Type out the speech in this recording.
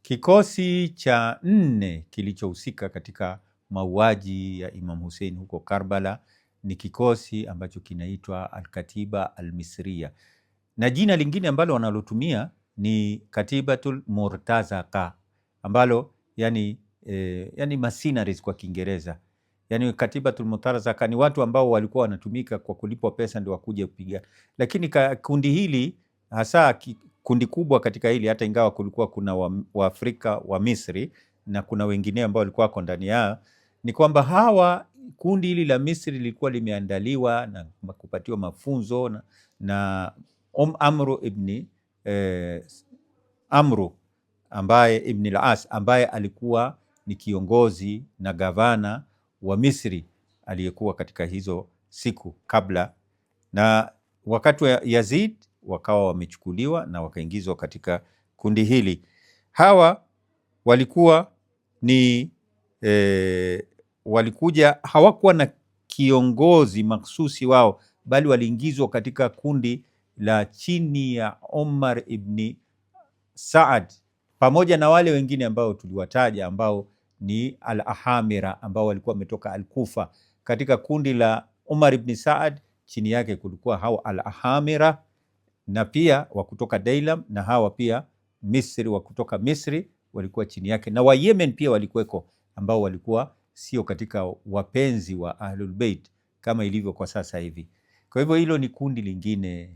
Kikosi cha 4 kilichohusika katika mauaji ya Imam Hussein huko Karbala ni kikosi ambacho kinaitwa Al-Katiba Al-Misriya, na jina lingine ambalo wanalotumia ni Katibatul Murtazaka, ambalo yani mercenaries kwa Kiingereza. Yani Katibatul Murtazaka ni watu ambao walikuwa wanatumika kwa kulipwa pesa ndio wakuje kupiga, lakini kundi hili hasa kundi kubwa katika hili, hata ingawa kulikuwa kuna Waafrika wa Misri na kuna wengine ambao walikuwa wako ndani yao, ni kwamba hawa kundi hili la Misri lilikuwa limeandaliwa na kupatiwa mafunzo na Amru ibn Amru ambaye ibn al-As ambaye alikuwa ni kiongozi na gavana wa Misri aliyekuwa katika hizo siku kabla, na wakati wa Yazid wakawa wamechukuliwa na wakaingizwa katika kundi hili. Hawa walikuwa ni walikuja, hawakuwa na kiongozi maksusi wao, bali waliingizwa katika kundi la chini ya Omar ibn Saad pamoja na wale wengine ambao tuliwataja ambao ni al-Ahamira ambao walikuwa wametoka Al-Kufa. Katika kundi la Omar ibn Saad chini yake kulikuwa hao al-Ahamira na pia wa kutoka Dailam, na hawa pia Misri wa kutoka Misri walikuwa chini yake, na wa Yemen pia walikuweko ambao walikuwa sio katika wapenzi wa Ahlul Bait kama ilivyo kwa sasa hivi. Kwa hivyo hilo ni kundi lingine